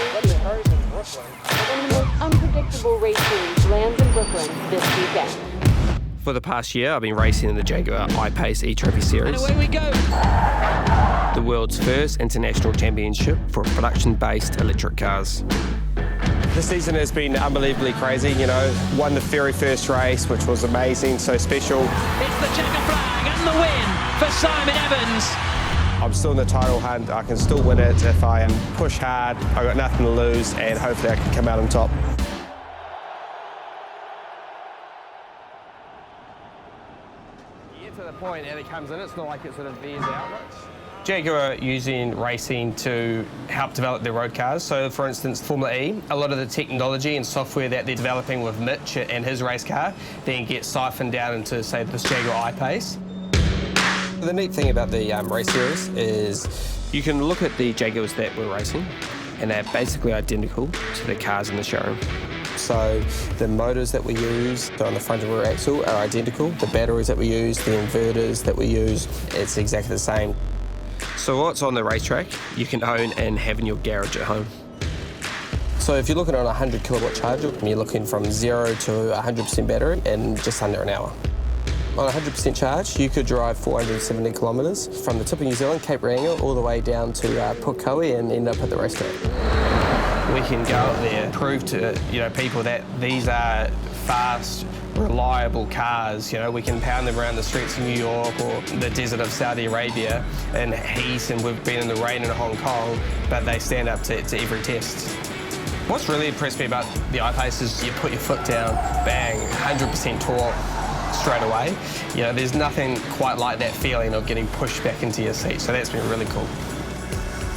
One of the most unpredictable race series lands in Brooklyn this weekend. For the past year, I've been racing in the Jaguar I-Pace eTrophy series. And away we go. The world's first international championship for production-based electric cars. This season has been unbelievably crazy, you know. Won the very first race, which was amazing, so special. It's the checker flag and the win for Simon Evans. I'm still in the title hunt. I can still win it if I push hard. I've got nothing to lose, and hopefully I can come out on top. You get to the point and it comes in, it's not like it sort of veers outwards. Jaguar are using racing to help develop their road cars. So, for instance, Formula E, a lot of the technology and software that they're developing with Mitch and his race car then gets siphoned down into, say, this Jaguar I-Pace. The neat thing about the race series is you can look at the Jaguars that we're racing and they're basically identical to the cars in the showroom. So the motors that we use on the front and rear axle are identical. The batteries that we use, the inverters that we use, it's exactly the same. So what's on the racetrack, you can own and have in your garage at home. So if you're looking at a 100 kilowatt charger, you're looking from 0 to 100% battery in just under an hour. On a 100% charge, you could drive 470 kilometres from the tip of New Zealand, Cape Reinga, all the way down to Kiwi and end up at the racetrack. We can go out there, prove to people that these are fast, reliable cars. You know, we can pound them around the streets of New York or the desert of Saudi Arabia in heat, and we've been in the rain in Hong Kong, but they stand up to every test. What's really impressed me about the I-Pace is you put your foot down, bang, 100% torque straight away. You know, there's nothing quite like that feeling of getting pushed back into your seat, so that's been really cool.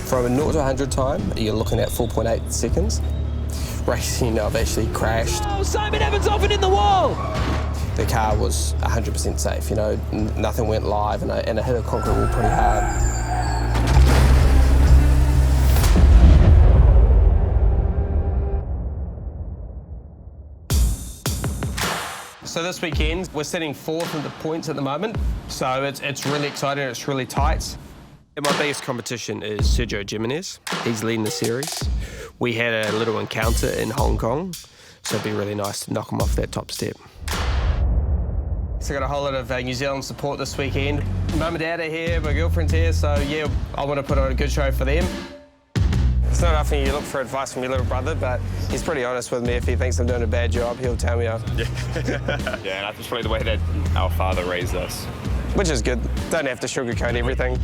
From a 0 to 100 time, you're looking at 4.8 seconds. Racing, I've actually crashed. Oh, Simon Evans off and in the wall! The car was 100% safe, you know, nothing went live, and I hit a concrete wall pretty hard. So this weekend, we're sitting 4th in the points at the moment, so it's really exciting, it's really tight. And my biggest competition is Sergio Jimenez. He's leading the series. We had a little encounter in Hong Kong, so it'd be really nice to knock him off that top step. So I got a whole lot of New Zealand support this weekend. Mum and Dad are here, my girlfriend's here, so yeah, I want to put on a good show for them. It's not often you look for advice from your little brother, but he's pretty honest with me. If he thinks I'm doing a bad job, he'll tell me off. Yeah, and that's probably the way that our father raised us. Which is good. Don't have to sugarcoat everything.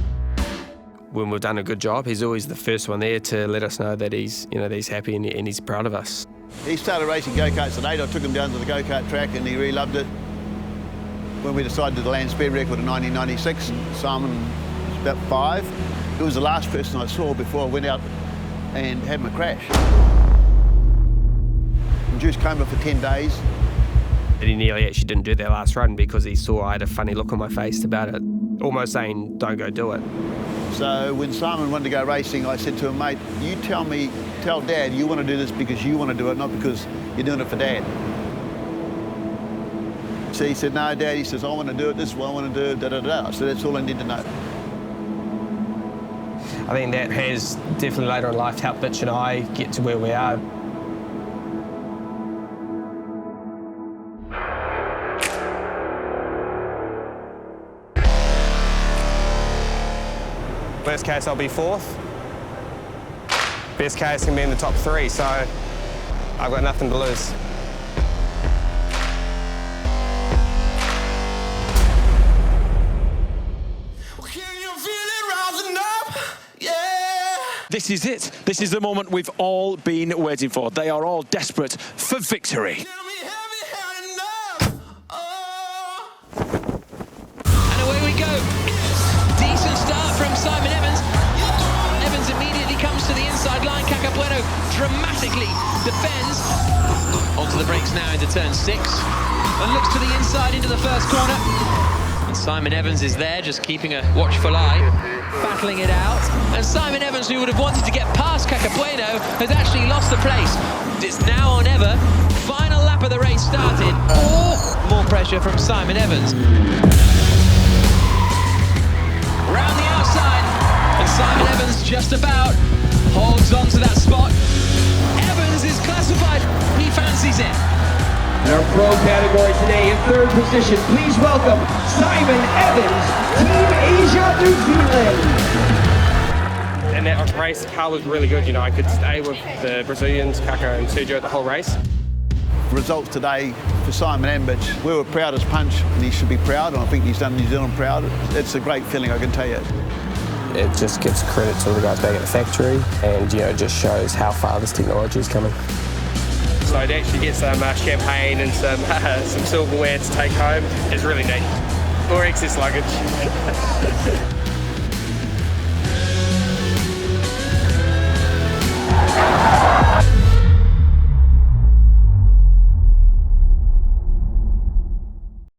When we've done a good job, he's always the first one there to let us know that he's happy and he's proud of us. He started racing go-karts at 8. I took him down to the go-kart track and he really loved it. When we decided to land speed record in 1996, Simon was about 5. He was the last person I saw before I went out and had my crash. Induced coma for 10 days. And he nearly actually didn't do that last run because he saw I had a funny look on my face about it, almost saying, don't go do it. So when Simon wanted to go racing, I said to him, mate, you tell Dad you want to do this because you want to do it, not because you're doing it for Dad. So he said, no, Dad, he says, I want to do it, this is what I want to do, da-da-da. So that's all I need to know. I think that has definitely later in life helped Mitch and I get to where we are. Worst case, I'll be 4th. Best case can be in the top 3, so I've got nothing to lose. This is it. This is the moment we've all been waiting for. They are all desperate for victory. And away we go. Decent start from Simon Evans. Evans immediately comes to the inside line. Cacapueno dramatically defends. Onto the brakes now into turn 6. And looks to the inside into the first corner. And Simon Evans is there, just keeping a watchful eye, battling it out. And Simon Evans, who would have wanted to get past Cacapueno, has actually lost the place. It's now or never. Final lap of the race started. More pressure from Simon Evans. Round the outside, and Simon Evans just about holds on to that spot. third position. Please welcome Simon Evans, Team Asia, New Zealand. And that race, the car was really good. You know, I could stay with the Brazilians, Kaka and Sergio, the whole race. Results today for Simon Evans, we were proud as punch, and he should be proud, and I think he's done New Zealand proud. It's a great feeling, I can tell you. It just gives credit to all the guys back at the factory, and you know, it just shows how far this technology is coming. So to actually get some champagne and some silverware to take home is really neat. Or excess luggage.